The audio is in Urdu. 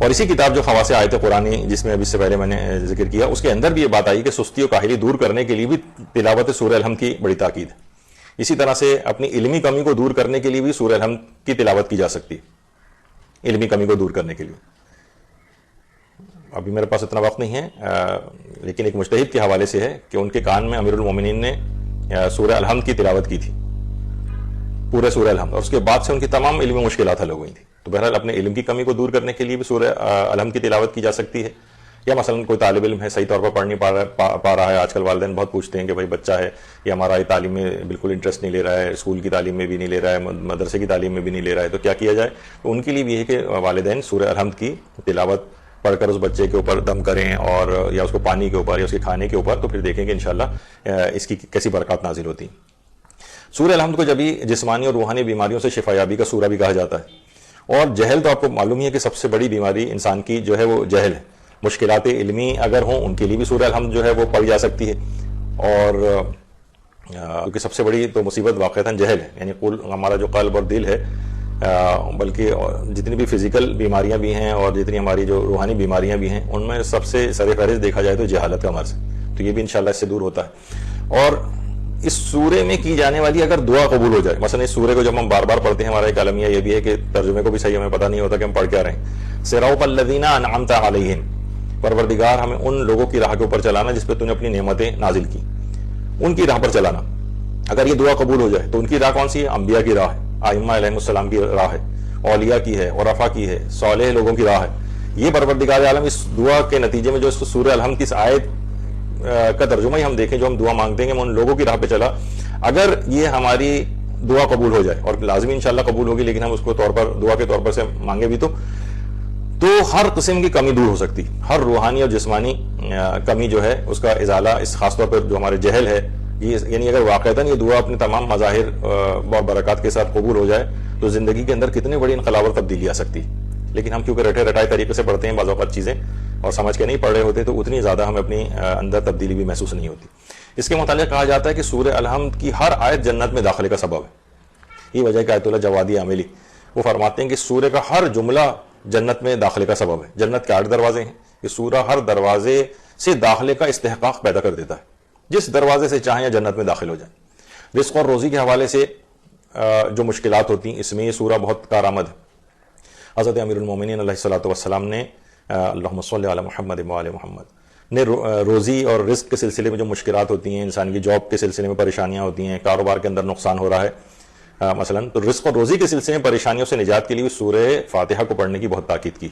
اور اسی کتاب جو خواص آیت قرآنی جس میں ابھی سے پہلے میں نے ذکر کیا، اس کے اندر بھی یہ بات آئی کہ سستی و کاہلی دور کرنے کے لیے بھی تلاوت سورہ الحمد کی بڑی تاکید ہے. اسی طرح سے اپنی علمی کمی کو دور کرنے کے لیے بھی سورہ الحمد کی تلاوت کی جا سکتی ہے، علمی کمی کو دور کرنے کے لیے. ابھی میرے پاس اتنا وقت نہیں ہے، لیکن ایک مجتہد کے حوالے سے ہے کہ ان کے کان میں امیر المومنین نے سورہ الحمد کی تلاوت کی تھی، پورے سورہ الحمد، اور اس کے بعد سے ان کی تمام علمی مشکلات حل ہو گئی تھیں. تو بہرحال اپنے علم کی کمی کو دور کرنے کے لیے بھی سورہ الحمد کی تلاوت کی جا سکتی ہے. یا مثلا کوئی طالب علم ہے صحیح طور پر پڑھ نہیں پا رہا ہے، آج کل والدین بہت پوچھتے ہیں کہ بھائی بچہ ہے یہ ہمارا یہ تعلیم میں بالکل انٹرسٹ نہیں لے رہا ہے، اسکول کی تعلیم میں بھی نہیں لے رہا ہے، مدرسے کی تعلیم میں بھی نہیں لے رہا ہے، تو کیا کیا جائے؟ تو ان کے لیے بھی ہے کہ والدین سورہ الحمد کی تلاوت پڑھ کر اس بچے کے اوپر دم کریں، اور یا اس کو پانی کے اوپر یا اس کے کھانے کے اوپر، تو پھر دیکھیں کہ انشاءاللہ اس کی کیسی برکات نازل ہوتی ہیں. سورہ الحمد کو جبھی جسمانی اور روحانی بیماریوں سے شفا یابی کا سورہ بھی کہا جاتا ہے. اور جہل تو آپ کو معلوم ہی ہے کہ سب سے بڑی بیماری انسان کی جو ہے وہ جہل ہے. مشکلات علمی اگر ہوں ان کے لیے بھی سورہ الحمد جو ہے وہ پڑھی جا سکتی ہے. اور کیونکہ سب سے بڑی تو مصیبت واقعتاً جہل ہے، یعنی ہمارا جو قلب اور دل ہے، بلکہ جتنی بھی فزیکل بیماریاں بھی ہیں اور جتنی ہماری جو روحانی بیماریاں بھی ہیں، ان میں سب سے سر فہرست دیکھا جائے تو جہالت کا مرض. تو یہ بھی انشاءاللہ اس سے دور ہوتا ہے. اور اس سورے میں کی جانے والی اگر دعا قبول ہو جائے، مثلا اس سورے کو جب ہم بار بار پڑھتے ہیں، ہمارا ایک المیہ یہ بھی ہے کہ ترجمے کو بھی صحیح ہمیں پتہ نہیں ہوتا کہ ہم پڑھ کیا رہے ہیں. صراط الذین انعمت علیہم، پروردگار ہمیں ان لوگوں کی راہ کے اوپر چلانا جس پہ تو نے اپنی نعمتیں نازل کی، ان کی راہ پر چلانا. اگر یہ دعا قبول ہو جائے تو ان کی راہ کون سی ہے؟ انبیاء کی راہ ہے، ائمہ علیہم السلام کی راہ ہے، اولیاء کی ہے، عرفاء کی ہے، صالح لوگوں کی راہ ہے. یہ پروردگار عالم اس دعا کے نتیجے میں جو اس سورہ الحمد کی اس آیت کا ترجمہ ہی ہم دیکھیں، جو ہم دعا مانگتے ہیں کہ میں ان لوگوں کی راہ پہ چلا، اگر یہ ہماری دعا قبول ہو جائے، اور لازمی انشاءاللہ قبول ہوگی، لیکن ہم اس کو دعا کے طور پر سے مانگے بھی تو ہر قسم کی کمی دور ہو سکتی. ہر روحانی اور جسمانی کمی جو ہے اس کا ازالہ، اس خاص طور پر جو ہمارے جہل ہے، یعنی اگر واقعتاً یہ دعا اپنے تمام مظاہر اور برکات کے ساتھ قبول ہو جائے تو زندگی کے اندر کتنے بڑی انقلاب اور تبدیلی آ سکتی. لیکن ہم کیونکہ رٹے رٹائے طریقے سے پڑھتے ہیں بعض اوقات چیزیں، اور سمجھ کے نہیں پڑھ رہے ہوتے، تو اتنی زیادہ ہمیں اپنی اندر تبدیلی بھی محسوس نہیں ہوتی. اس کے متعلق کہا جاتا ہے کہ سورہ الحمد کی ہر آیت جنت میں داخلے کا سبب ہے. یہ وجہ کہ آیت اللہ جوادی عاملی وہ فرماتے ہیں کہ سورہ کا ہر جملہ جنت میں داخلے کا سبب ہے. جنت کے 8 دروازے ہیں، یہ سورہ ہر دروازے سے داخلے کا استحقاق پیدا کر دیتا ہے. جس دروازے سے چاہیں جنت میں داخل ہو جائیں. رزق اور روزی کے حوالے سے جو مشکلات ہوتی ہیں، اس میں یہ سورہ بہت کارآمد ہے. حضرت امیر المومنین علیہ الصلوۃ والسلام نے اللہم صلی علی محمد و علی محمد نے روزی اور رزق کے سلسلے میں جو مشکلات ہوتی ہیں، انسان کی جاب کے سلسلے میں پریشانیاں ہوتی ہیں، کاروبار کے اندر نقصان ہو رہا ہے مثلا، تو رزق اور روزی کے سلسلے میں پریشانیوں سے نجات کے لیے سورہ فاتحہ کو پڑھنے کی بہت تاکید کی.